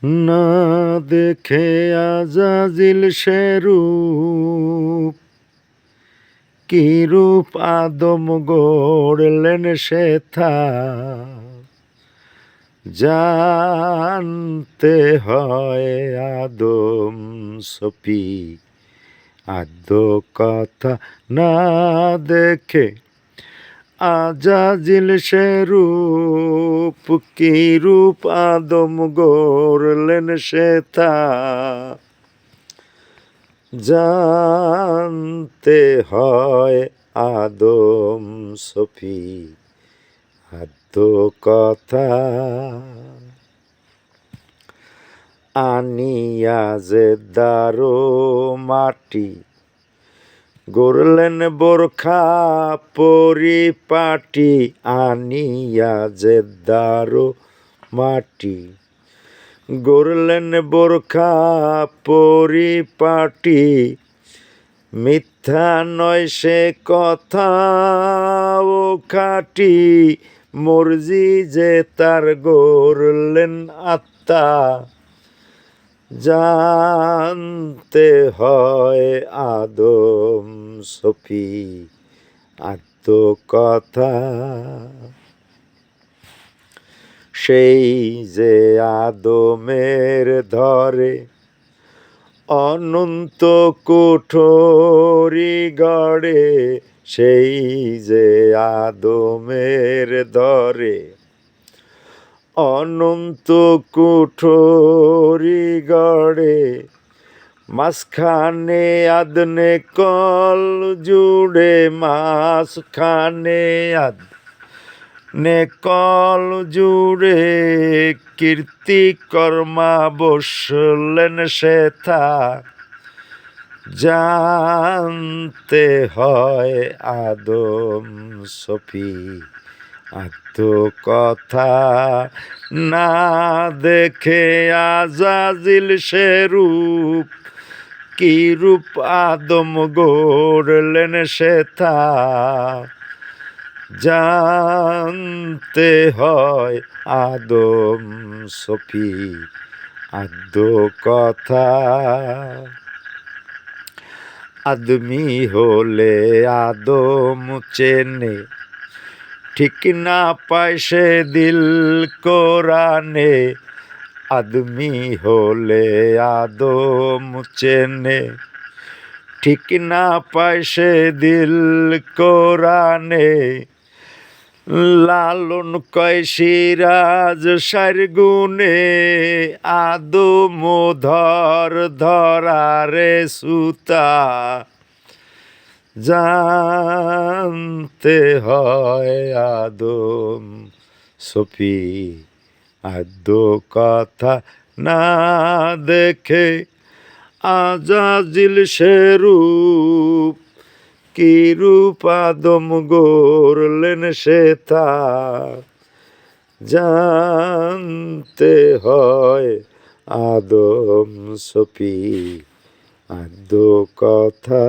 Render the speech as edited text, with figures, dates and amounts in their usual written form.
না দেখে আজাজিল সে রূপ, কি রূপ আদম গড়লেন সেথা, জানতে হয় আদম সপি আদ্য কথা না দেখে আজাজিল সে রূপ, কি রূপ আদম গড়লেন সেথা, জানতে হয় আদম সফি আদ্য কথা। আনিয়া যে দারো মাটি, গড়লেন বোরখা পরিপাটি, আনিয়া যে দারো মাটি, গড়লেন বোরখা পরিপাটি, মিথ্যা নয় সে কথা ও খাটি, মর্জি যে তার গড়লেন আত্মা, জানতে হয় আদম সফি আত্ম কথা। সেই যে আদমের ধরে অনন্ত কুঠরি গড়ে, সেই যে আদমের ধরে অনন্ত কুঠরি গড়ে, মাঝখানে আদনে কল জুড়ে, মাঝখানে আদনে কল জুড়ে, কীর্তি কর্মা বসলেন সেথা, জানতে হয় আদম সফি আত্ম কথা, না দেখে আজাজিল সে রূপ, কি রূপ আদম গড়লেন সেথা, জানতে হয় আদম সফি আদ্য কথা। আদমি হলে আদম চেনে, ঠিক না পায় সে দিল কোরআনে, আদমি হলে আদম চেনে, ঠিক না পায় সে দিল কোরআনে, লালন কয় সিরাজ সার গুনে, আদম ধরারে সুতা, জানতে হয় আদম সফি আদ্য কথা, না দেখে আজাজিল সে রূপ, কি রূপ আদম গড়লেন সেথা, জানতে হয় আদম সফি আদ্য কথা।